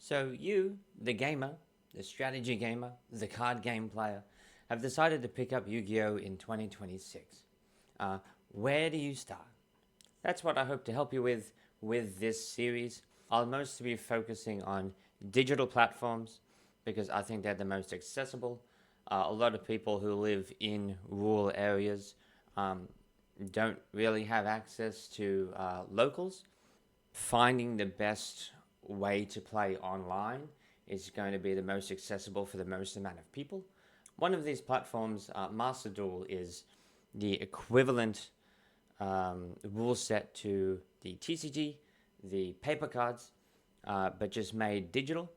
So you, the gamer, the strategy gamer, the card game player, have decided to pick up Yu-Gi-Oh! In 2026. Where do you start? That's what I hope to help you with this series. I'll mostly be focusing on digital platforms because I think they're the most accessible. A lot of people who live in rural areas don't really have access to locals. Finding the best way to play online is going to be the most accessible for the most amount of people. One of these platforms, Masterduel, is the equivalent rule set to the TCG, the paper cards, but just made digital.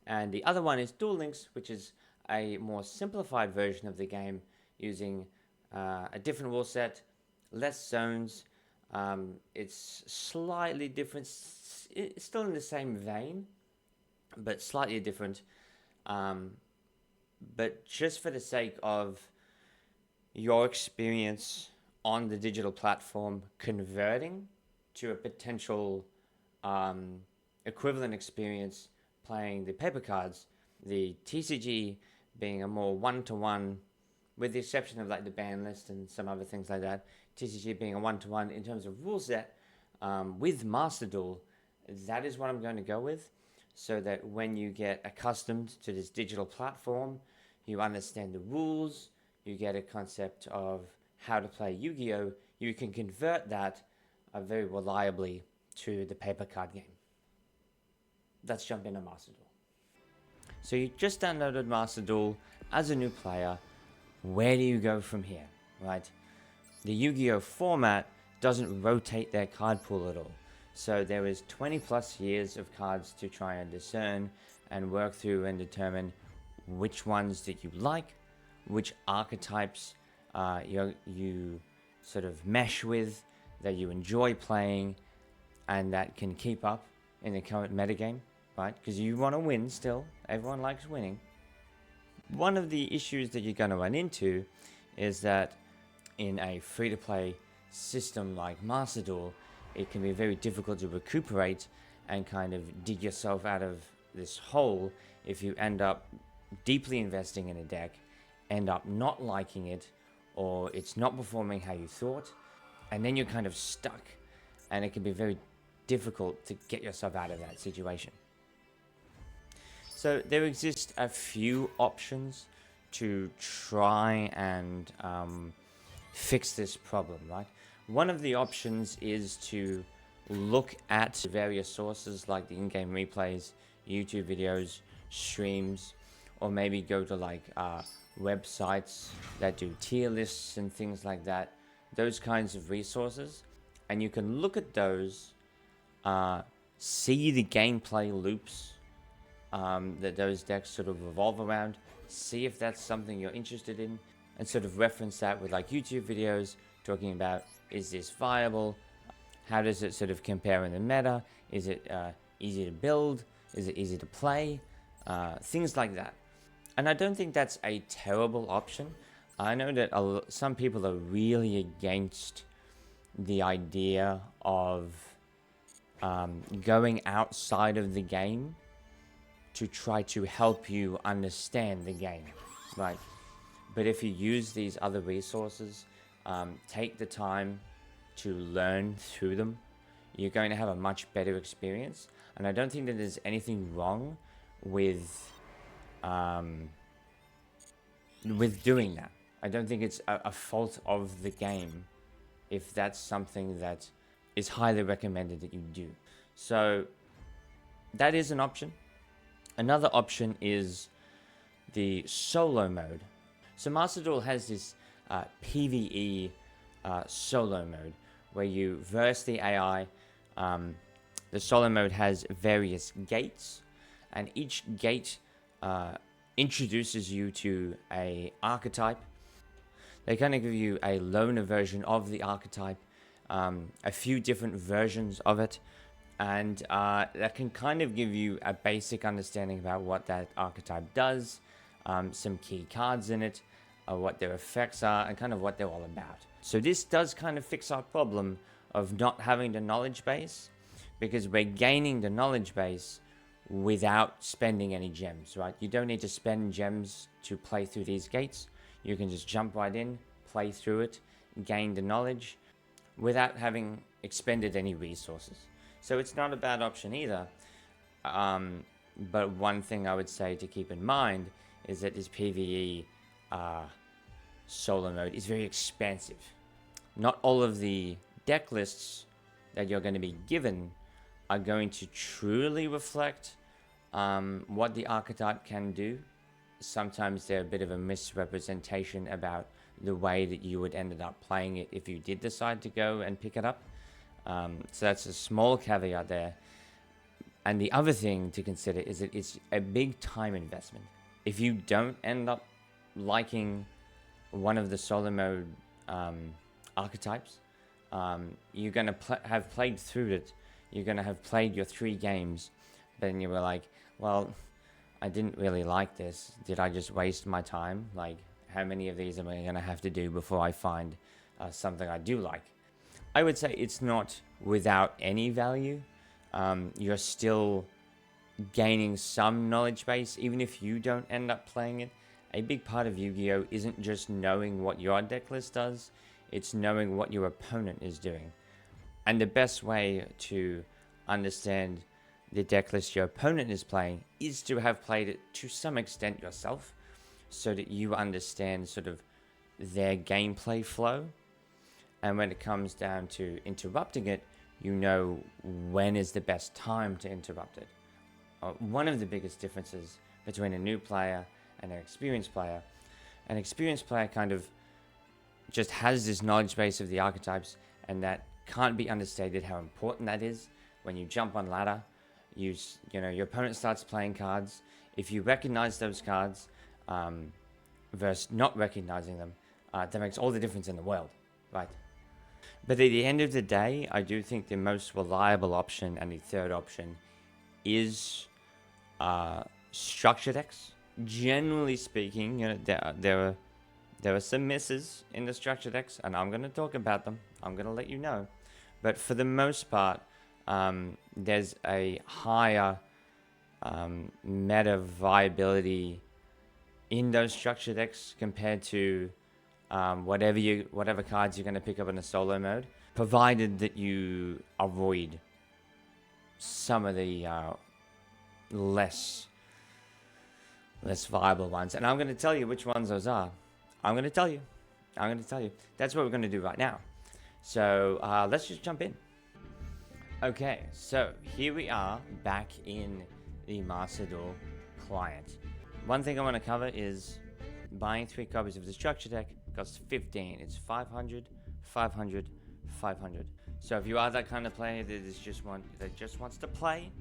And the other one is Duel Links, which is a more simplified version of the game using a different rule set, less zones. It's slightly different. It's still in the same vein, but slightly different. But just for the sake of your experience on the digital platform converting to a potential equivalent experience playing the paper cards, the TCG being a more one-to-one, with the exception of like the ban list and some other things like that, TCG being a one-to-one in terms of rule set, with Masterduel, that is what I'm going to go with, so that when you get accustomed to this digital platform, you understand the rules, you get a concept of how to play Yu-Gi-Oh! You can convert that very reliably to the paper card game. Let's jump into Masterduel. So you just downloaded Masterduel as a new player. Where do you go from here, right? The Yu-Gi-Oh! Format doesn't rotate their card pool at all. So there is 20 plus years of cards to try and discern and work through and determine which ones that you like, which archetypes you sort of mesh with, that you enjoy playing, and that can keep up in the current metagame, right? Because you want to win still. Everyone likes winning. One of the issues that you're going to run into is that in a free-to-play system like Masterduel, it can be very difficult to recuperate and kind of dig yourself out of this hole if you end up deeply investing in a deck, end up not liking it, or it's not performing how you thought, and then you're kind of stuck, and it can be very difficult to get yourself out of that situation. So there exist a few options to try and fix this problem, right? One of the options is to look at various sources like the in-game replays, YouTube videos, streams, or maybe go to like websites that do tier lists and things like that, those kinds of resources. And you can look at those, see the gameplay loops that those decks sort of revolve around, see if that's something you're interested in, and sort of reference that with like YouTube videos talking about, is this viable? How does it sort of compare in the meta? Is it easy to build? Is it easy to play? Things like that. And I don't think that's a terrible option. I know that some people are really against the idea of going outside of the game to try to help you understand the game, right? But if you use these other resources, take the time to learn through them, you're going to have a much better experience. And I don't think that there's anything wrong with doing that. I don't think it's a fault of the game if that's something that is highly recommended that you do. So that is an option. Another option is the solo mode. So Masterduel has this PvE solo mode where you verse the AI. The solo mode has various gates, and each gate introduces you to a archetype. They kind of give you a loner version of the archetype, a few different versions of it, and that can kind of give you a basic understanding about what that archetype does, some key cards in it, what their effects are, and kind of what they're all about. So this does kind of fix our problem of not having the knowledge base, because we're gaining the knowledge base without spending any gems, right? You don't need to spend gems to play through these gates. You can just jump right in, play through it, gain the knowledge without having expended any resources. So it's not a bad option either. But one thing I would say to keep in mind is that this PvE solo mode is very expansive. Not all of the deck lists that you're going to be given are going to truly reflect what the archetype can do. Sometimes they're a bit of a misrepresentation about the way that you would end up playing it if you did decide to go and pick it up. So that's a small caveat there. And the other thing to consider is that it's a big time investment. If you don't end up liking one of the solo mode archetypes, you're going to have played through it. You're going to have played your 3 games, then you were like, well, I didn't really like this. Did I just waste my time? Like, how many of these am I going to have to do before I find something I do like? I would say it's not without any value. You're still gaining some knowledge base, even if you don't end up playing it. A big part of Yu-Gi-Oh! Isn't just knowing what your deck list does, it's knowing what your opponent is doing. And the best way to understand the deck list your opponent is playing is to have played it to some extent yourself, so that you understand sort of their gameplay flow. And when it comes down to interrupting it, you know when is the best time to interrupt it. One of the biggest differences between a new player and an experienced player kind of just has this knowledge base of the archetypes, and that can't be understated how important that is. When you jump on ladder, you know your opponent starts playing cards. If you recognize those cards versus not recognizing them, that makes all the difference in the world, right? But at the end of the day, I do think the most reliable option and the third option is structure decks. Generally speaking, you know, there are some misses in the structure decks, and I'm going to talk about them. I'm going to let you know. But for the most part, there's a higher meta viability in those structure decks compared to whatever cards you're going to pick up in a solo mode, provided that you avoid some of the less viable ones. And I'm going to tell you which ones those are. I'm going to tell you. That's what we're going to do right now. So let's just jump in. Okay, so here we are back in the Masterduel client. One thing I want to cover is buying 3 copies of the structure deck costs 15. It's 500, 500, 500. So if you are that kind of player that just wants to play,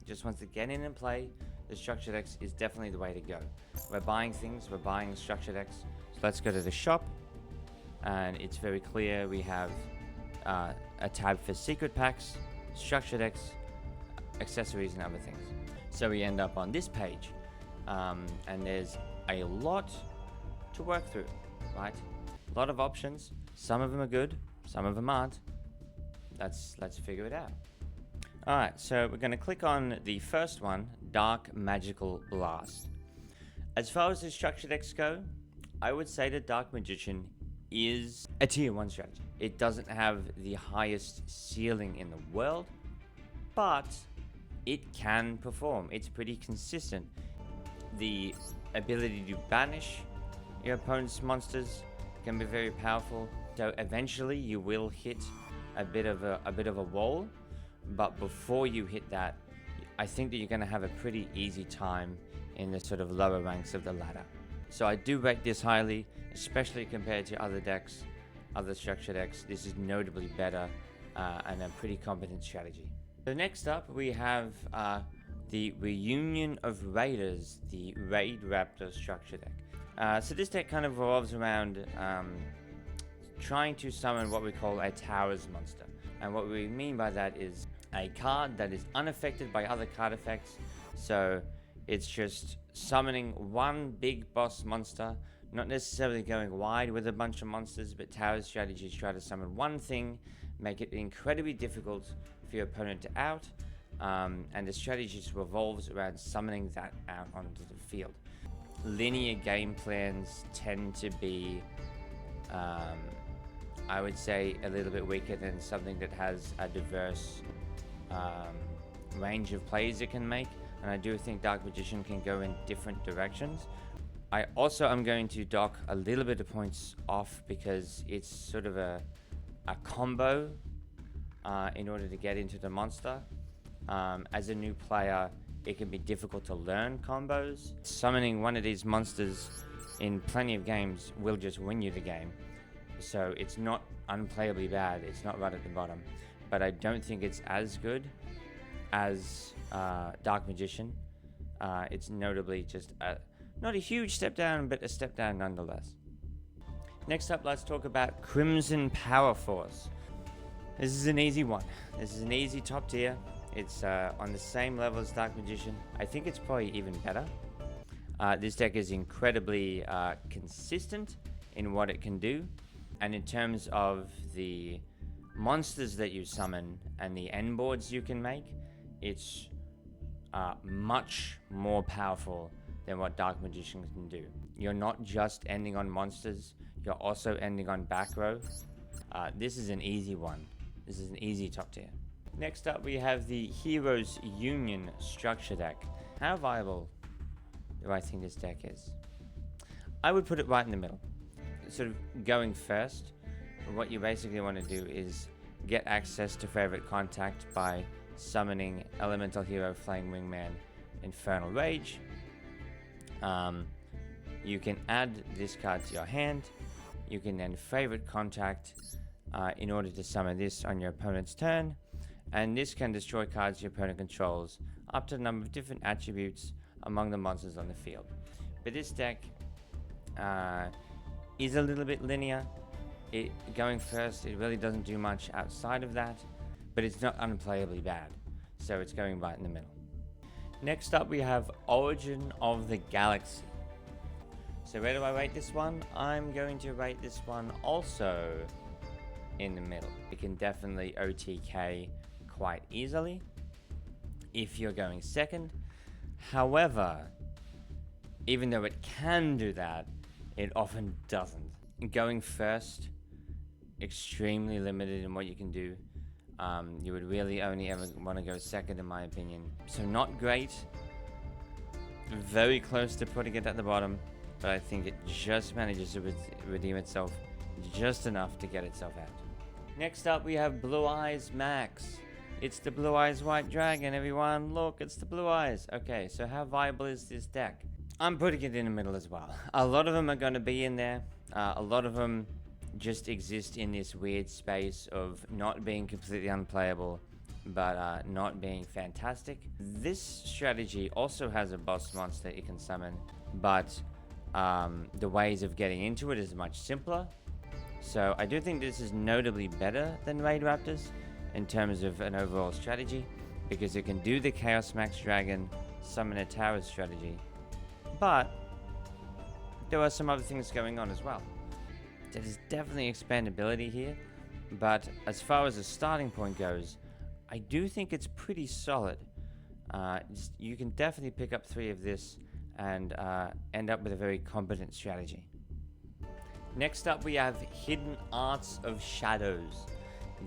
just wants to get in and play, the structure decks is definitely the way to go. We're buying structure decks. So let's go to the shop, and it's very clear we have a tab for secret packs, structure decks, accessories, and other things. So we end up on this page, and there's a lot to work through, right? A lot of options. Some of them are good, some of them aren't. Let's figure it out. Alright, so we're going to click on the first one, Dark Magical Blast. As far as the structure decks go, I would say that Dark Magician is a tier 1 strategy. It doesn't have the highest ceiling in the world, but it can perform. It's pretty consistent. The ability to banish your opponent's monsters can be very powerful. So eventually you will hit a bit of a wall, but before you hit that, I think that you're going to have a pretty easy time in the sort of lower ranks of the ladder. So I do rate this highly, especially compared to other decks, other structure decks. This is notably better and a pretty competent strategy. So next up we have the Reunion of Raiders, the Raid Raptor structure deck. So this deck kind of revolves around trying to summon what we call a Towers monster. And what we mean by that is a card that is unaffected by other card effects. So it's just summoning one big boss monster, not necessarily going wide with a bunch of monsters, but Towers strategies try to summon one thing, make it incredibly difficult for your opponent to out, and the strategy just revolves around summoning that out onto the field. Linear game plans tend to be, I would say, a little bit weaker than something that has a diverse range of plays it can make, and I do think Dark Magician can go in different directions. I also am going to dock a little bit of points off because it's sort of a combo in order to get into the monster. As a new player, it can be difficult to learn combos. Summoning one of these monsters in plenty of games will just win you the game. So it's not unplayably bad, it's not right at the bottom. But I don't think it's as good as Dark Magician. It's notably just not a huge step down, but a step down nonetheless. Next up, let's talk about Crimson Powerforce. This is an easy one. This is an easy top tier. It's on the same level as Dark Magician. I think it's probably even better. This deck is incredibly consistent in what it can do. And in terms of the monsters that you summon and the end boards you can make, it's much more powerful than what Dark Magician can do. You're not just ending on monsters, you're also ending on back row. This is an easy one. This is an easy top tier. Next up, we have the Heroes Union structure deck. How viable do I think this deck is? I would put it right in the middle. Sort of going first, what you basically want to do is get access to favorite contact by summoning Elemental Hero Flame Wingman Infernal Rage. You can add this card to your hand. You can then favorite contact in order to summon this on your opponent's turn. And this can destroy cards your opponent controls up to a number of different attributes among the monsters on the field. But this deck is a little bit linear. Going first, it really doesn't do much outside of that, but it's not unplayably bad. So it's going right in the middle. Next up, we have Origin of the Galaxy. So where do I rate this one? I'm going to rate this one also in the middle. It can definitely OTK quite easily if you're going second. However, even though it can do that, it often doesn't. Going first, extremely limited in what you can do. You would really only ever want to go second, in my opinion. So not great. Very close to putting it at the bottom, but I think it just manages to redeem itself just enough to get itself out. Next up, we have Blue Eyes Max. It's the Blue Eyes White Dragon, everyone. Look, it's the Blue Eyes. Okay, so how viable is this deck? I'm putting it in the middle as well. A lot of them are going to be in there. A lot of them just exist in this weird space of not being completely unplayable, but not being fantastic. This strategy also has a boss monster it can summon, but the ways of getting into it is much simpler. So I do think this is notably better than Raid Raptors in terms of an overall strategy, because it can do the Chaos Max Dragon summon a tower strategy, but there are some other things going on as well. There's definitely expandability here, but as far as the starting point goes, I do think it's pretty solid. You can definitely pick up 3 of this and end up with a very competent strategy. Next up, we have Hidden Arts of Shadows,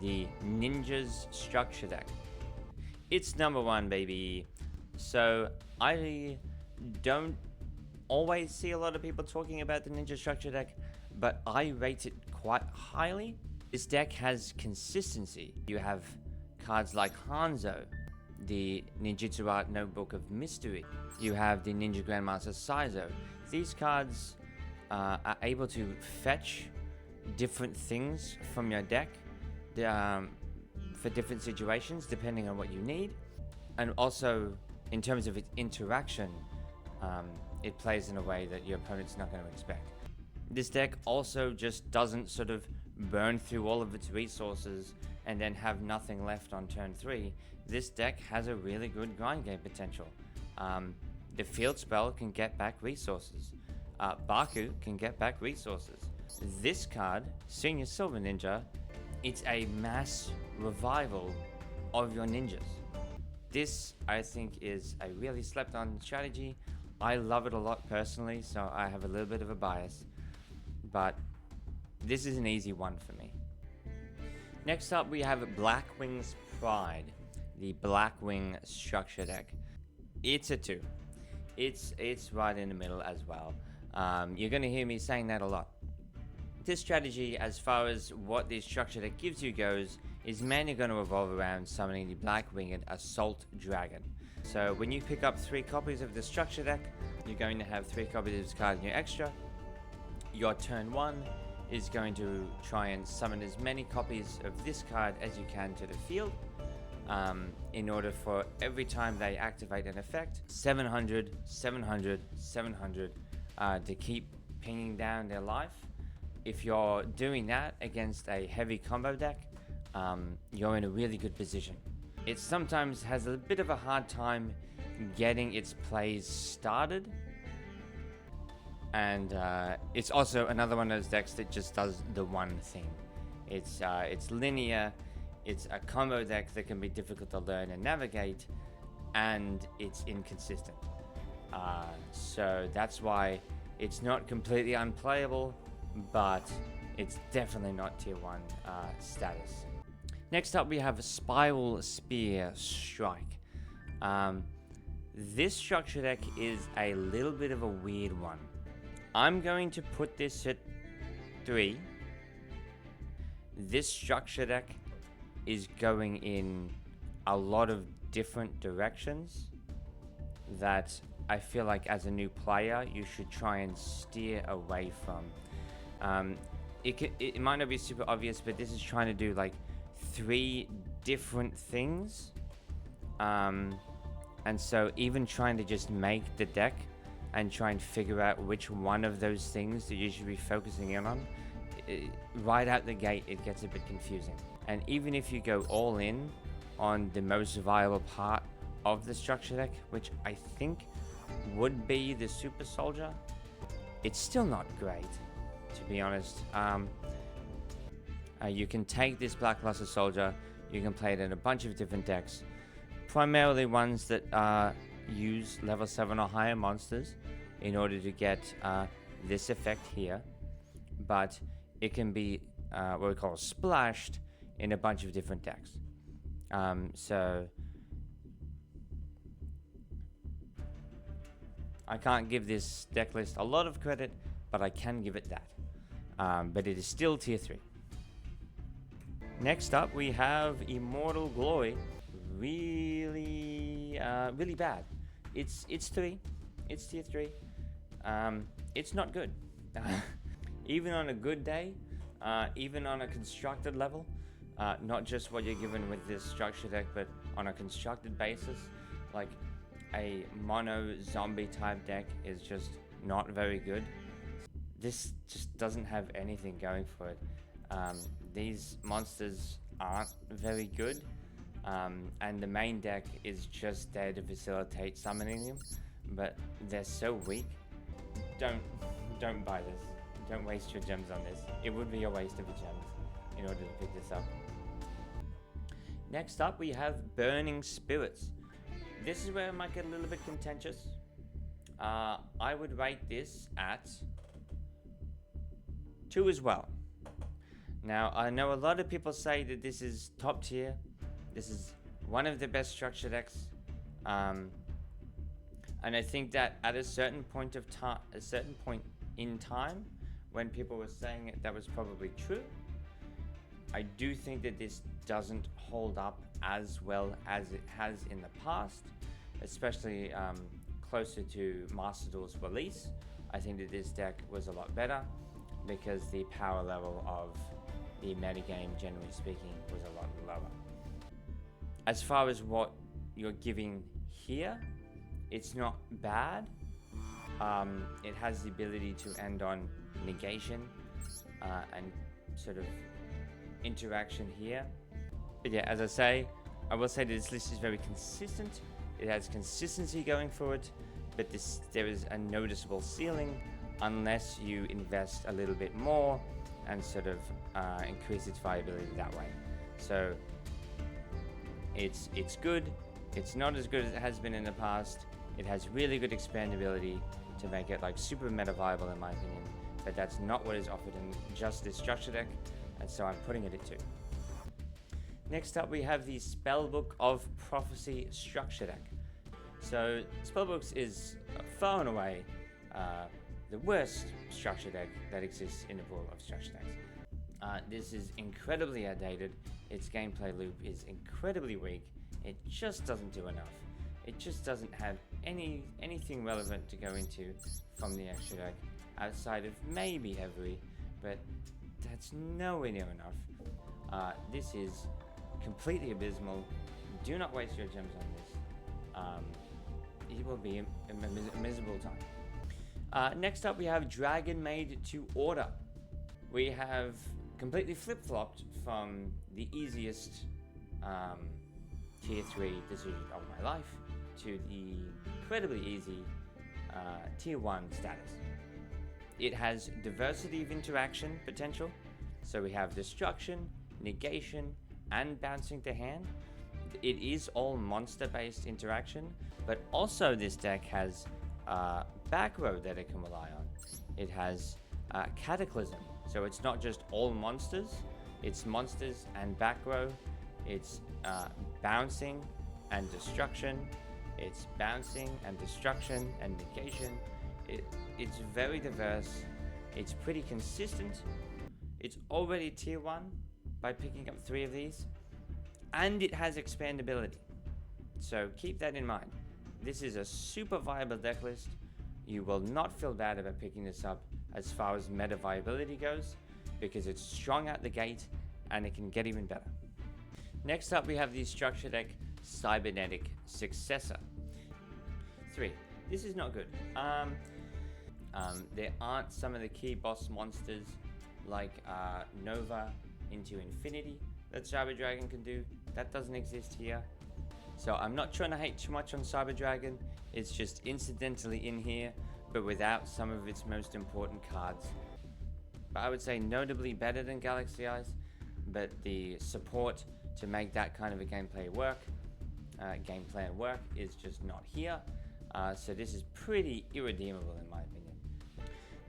the Ninja's structure deck. It's number 1, baby. So I don't always see a lot of people talking about the Ninja structure deck, but I rate it quite highly. This deck has consistency. You have cards like Hanzo, the Ninjutsu Art Notebook of Mystery. You have the Ninja Grandmaster Saizo. These cards are able to fetch different things from your deck for different situations depending on what you need. And also, in terms of its interaction, it plays in a way that your opponent's not going to expect. This deck also just doesn't sort of burn through all of its resources and then have nothing left on turn 3. This deck has a really good grind game potential. The field spell can get back resources. Baku can get back resources. This card, Senior Silver Ninja, it's a mass revival of your ninjas. This, I think, is a really slept on strategy. I love it a lot personally, so I have a little bit of a bias, but this is an easy one for me. Next up, we have Blackwing's Pride, the Blackwing structure deck. It's a 2. It's right in the middle as well. You're going to hear me saying that a lot. This strategy, as far as what this structure deck gives you goes, is mainly going to revolve around summoning the Blackwinged Assault Dragon. So when you pick up 3 copies of the structure deck, you're going to have 3 copies of this card in your extra. Your turn 1 is going to try and summon as many copies of this card as you can to the field, in order for every time they activate an effect, 700, 700, 700 to keep pinging down their life. If you're doing that against a heavy combo deck, you're in a really good position. It sometimes has a bit of a hard time getting its plays started, and it's also another one of those decks that just does the one thing. It's linear, it's a combo deck that can be difficult to learn and navigate, and it's inconsistent. So that's why it's not completely unplayable, but it's definitely not tier 1 status. Next up, we have Spiral Spear Strike. This structure deck is a little bit of a weird one. I'm going to put this at 3. This structure deck is going in a lot of different directions that I feel like as a new player you should try and steer away from. It might not be super obvious, but this is trying to do like 3 different things, and so even trying to just make the deck and try and figure out which one of those things that you should be focusing in on, right out the gate it gets a bit confusing. And even if you go all in on the most viable part of the structure deck, which I think would be the Super Soldier, it's still not great, to be honest. You can take this Black Luster Soldier, you can play it in a bunch of different decks, primarily ones that use level 7 or higher monsters in order to get this effect here, but it can be what we call splashed in a bunch of different decks. So I can't give this deck list a lot of credit, but I can give it that. But it is still tier 3. Next up, we have Immortal Glory. Really bad. It's 3. It's tier 3. It's not good. Even on a good day, even on a constructed level, not just what you're given with this structure deck, but on a constructed basis, like a mono zombie type deck is just not very good. This just doesn't have anything going for it. These monsters aren't very good, and the main deck is just there to facilitate summoning them, but they're so weak. Don't buy this. Don't waste your gems on this. It would be a waste of your gems in order to pick this up. Next up, we have Burning Spirits. This is where it might get a little bit contentious. I would rate this at 2 as well. Now, I know a lot of people say that this is top tier. This is one of the best structure decks. And I think that at a certain point in time, when people were saying it, that was probably true. I do think that this doesn't hold up as well as it has in the past, especially closer to Masterduel's release. I think that this deck was a lot better because the power level of the metagame, generally speaking, was a lot lower. As far as what you're giving here, it's not bad. It has the ability to end on negation and sort of interaction here. But yeah, as I say, I will say that this list is very consistent. It has consistency going for it, but there is a noticeable ceiling unless you invest a little bit more and sort of increase its viability that way. So it's good, It's not as good as it has been in the past. It has really good expandability to make it like super meta viable in my opinion, but that's not what is offered in just this structure deck, and so I'm putting it at 2. Next up we have the Spellbook of Prophecy structure deck. So Spellbooks is far and away the worst structure deck that exists in the pool of structure decks. This is incredibly outdated. Its gameplay loop is incredibly weak. It just doesn't do enough. It just doesn't have anything relevant to go into from the extra deck outside of maybe Every, but that's nowhere near enough. This is completely abysmal. Do not waste your gems on this. It will be a miserable time. Next up we have Dragonmaid-To-Order. We have completely flip-flopped from the easiest tier 3 decision of my life to the incredibly easy tier 1 status. It has diversity of interaction potential, so we have destruction, negation, and bouncing to hand. It is all monster based interaction, but also this deck has back row that it can rely on. It has Cataclysm, so it's not just all monsters, it's monsters and back row. It's bouncing and destruction. It's bouncing and destruction and negation. It's very diverse. It's pretty consistent. It's already tier 1 by picking up 3 of these, and it has expandability. So keep that in mind. This is a super viable deck list. You will not feel bad about picking this up as far as meta viability goes, because it's strong out the gate and it can get even better. Next up we have the structure deck Cybernetic Successor. 3. This is not good. There aren't some of the key boss monsters like Nova into Infinity that Cyber Dragon can do. That doesn't exist here. So I'm not trying to hate too much on Cyber Dragon. It's just incidentally in here, but without some of its most important cards. But I would say notably better than Galaxy Eyes, but the support to make that kind of a game plan work is just not here. So this is pretty irredeemable in my opinion.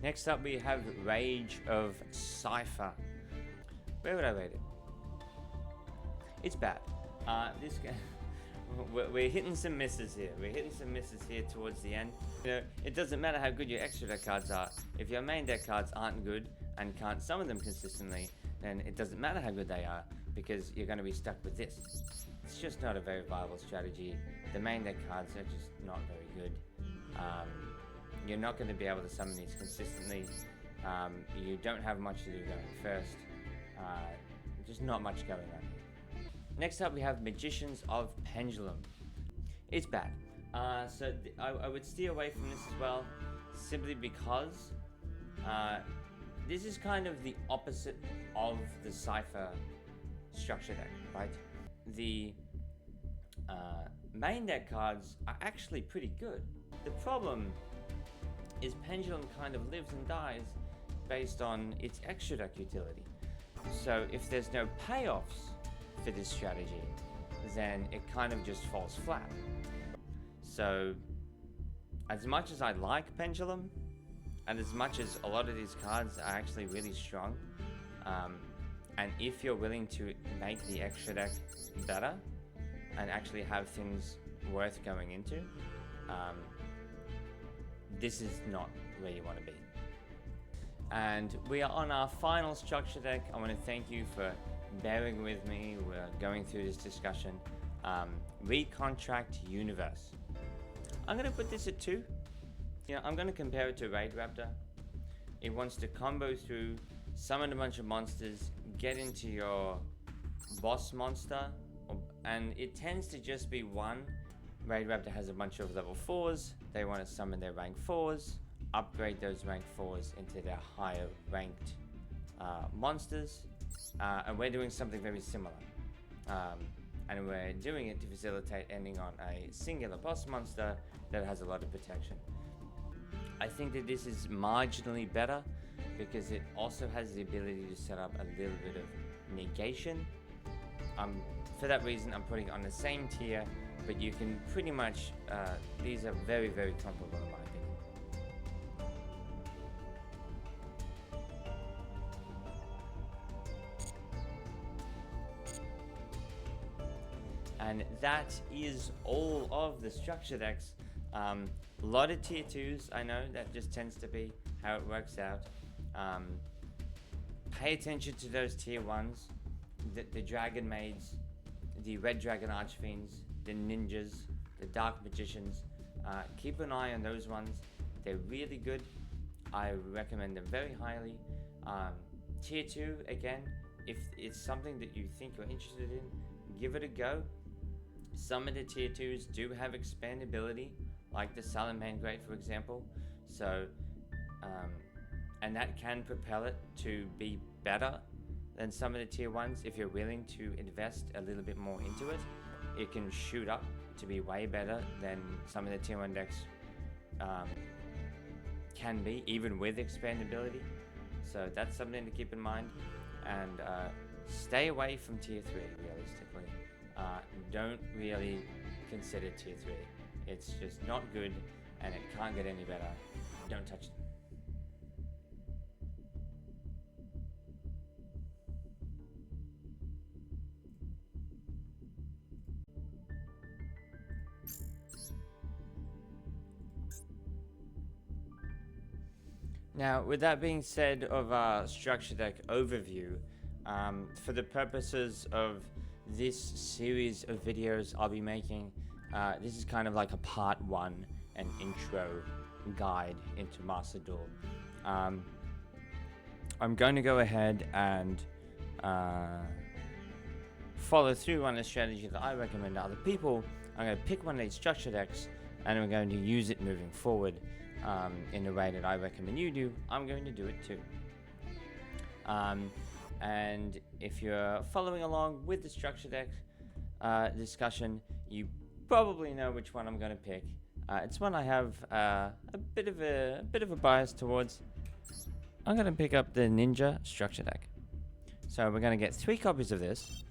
Next up we have Rage of Cipher. Where would I rate it? It's bad. This guy, we're hitting some misses here. We're hitting some misses here towards the end. You know, it doesn't matter how good your extra deck cards are. If your main deck cards aren't good and can't summon them consistently, then it doesn't matter how good they are, because you're going to be stuck with this. It's just not a very viable strategy. The main deck cards are just not very good. You're not going to be able to summon these consistently. You don't have much to do going first. Just not much going on here. Next up we have Magicians of Pendulum. It's bad. So I would steer away from this as well, simply because this is kind of the opposite of the Cipher structure deck, right? The main deck cards are actually pretty good. The problem is Pendulum kind of lives and dies based on its extra deck utility. So if there's no payoffs for this strategy, then it kind of just falls flat. So as much as I like Pendulum, and as much as a lot of these cards are actually really strong, and if you're willing to make the extra deck better and actually have things worth going into, this is not where you want to be. And we are on our final structure deck. I want to thank you for bearing with me. We're going through this discussion. Recontract Universe. I'm going to put this at 2. I'm going to compare it to Raid Raptor. It wants to combo through, summon a bunch of monsters, get into your boss monster, and it tends to just be one. Raid Raptor has a bunch of level 4s. They want to summon their rank 4s, upgrade those rank 4s into their higher ranked monsters, and we're doing something very similar. And we're doing it to facilitate ending on a singular boss monster that has a lot of protection. I think that this is marginally better because it also has the ability to set up a little bit of negation. For that reason, I'm putting it on the same tier but you can pretty much, these are very, very comparable in my opinion. And that is all of the structure decks. A lot of tier 2s, I know, that just tends to be how it works out. Pay attention to those tier 1s, the Dragon Maids, the Red Dragon Archfiends, the Ninjas, the Dark Magicians. Keep an eye on those ones. They're really good. I recommend them very highly. Tier 2, again, if it's something that you think you're interested in, give it a go. Some of the tier 2s do have expandability, like the Salamangreat, for example. So, and that can propel it to be better than some of the tier 1s. If you're willing to invest a little bit more into it, it can shoot up to be way better than some of the tier 1 decks can be, even with expandability. So that's something to keep in mind. And stay away from tier 3, realistically. Don't really consider tier 3. It's just not good, and it can't get any better. Don't touch them. Now, with that being said of our structure deck overview, for the purposes of this series of videos I'll be making, this is kind of like a part 1, an intro guide into Masterduel. I'm going to go ahead and follow through on a strategy that I recommend to other people. I'm going to pick one of these structure decks and I'm going to use it moving forward in the way that I recommend you do. I'm going to do it too. And if you're following along with the structure deck discussion, you probably know which one I'm going to pick. It's one I have a bit of a bias towards. I'm going to pick up the Ninja structure deck. So we're going to get 3 copies of this,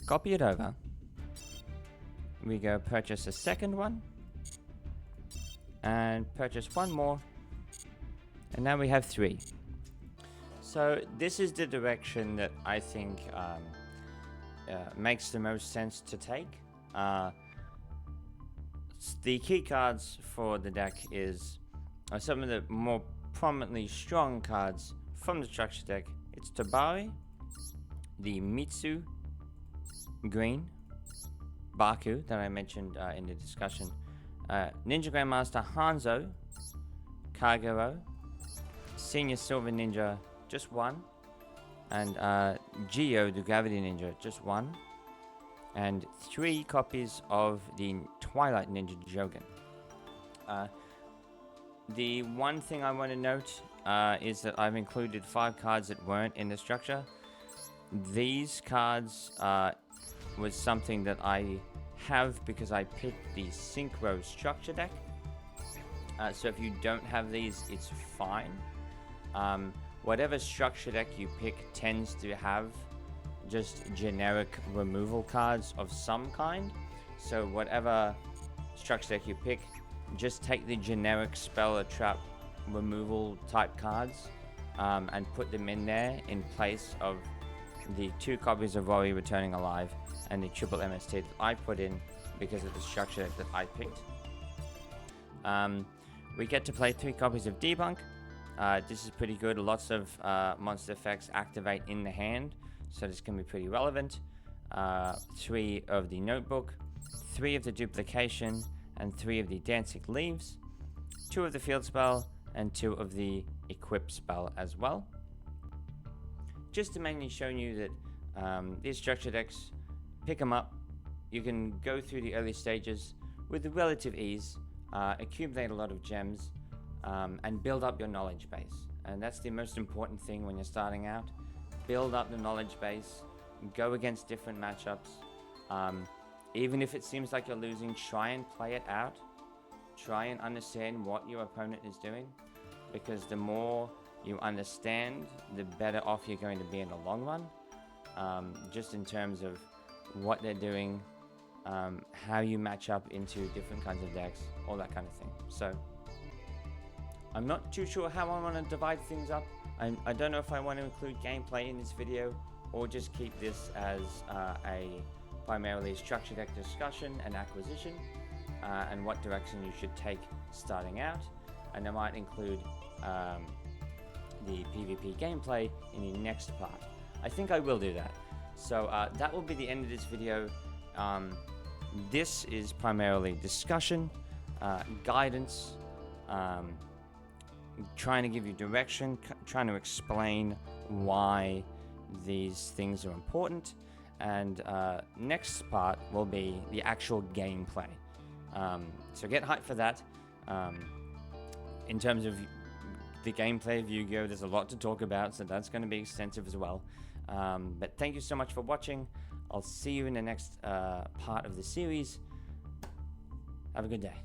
copy it over. We go purchase a second one, and purchase one more, and now we have 3. So this is the direction that I think makes the most sense to take. The key cards for the deck are some of the more prominently strong cards from the structure deck. It's Tabari, the Mitsu Green, Baku that I mentioned in the discussion, Ninja Grandmaster Hanzo, Kagero, Senior Silver Ninja, just 1, and Geo, the Gravity Ninja, just 1, and 3 copies of the Twilight Ninja Jogan. The one thing I want to note is that I've included 5 cards that weren't in the structure. These cards was something that I have because I picked the Synchro structure deck. So if you don't have these, it's fine. Whatever structure deck you pick tends to have just generic removal cards of some kind. So whatever structure deck you pick, just take the generic spell or trap removal type cards and put them in there in place of the 2 copies of Rory Returning Alive and the triple MST that I put in because of the structure deck that I picked. We get to play 3 copies of Debunk. This is pretty good. Lots of monster effects activate in the hand, so this can be pretty relevant. 3 of the Notebook, 3 of the Duplication, and 3 of the Dancing Leaves, 2 of the Field Spell, and 2 of the Equip Spell as well. Just to mainly show you that these structure decks, pick them up. You can go through the early stages with relative ease, accumulate a lot of gems, and build up your knowledge base. And that's the most important thing when you're starting out. Build up the knowledge base, go against different matchups. Even if it seems like you're losing, try and play it out. Try and understand what your opponent is doing, because the more you understand, the better off you're going to be in the long run. Just in terms of what they're doing, how you match up into different kinds of decks, all that kind of thing. So I'm not too sure how I want to divide things up. I don't know if I want to include gameplay in this video or just keep this as a primarily structure deck discussion and acquisition, and what direction you should take starting out. And I might include the PvP gameplay in the next part. I think I will do that. So that will be the end of this video. This is primarily discussion, guidance, trying to give you direction, trying to explain why these things are important. And next part will be the actual gameplay. So get hyped for that. In terms of the gameplay of Yu-Gi-Oh, there's a lot to talk about, so that's going to be extensive as well. But thank you so much for watching. I'll see you in the next part of the series. Have a good day.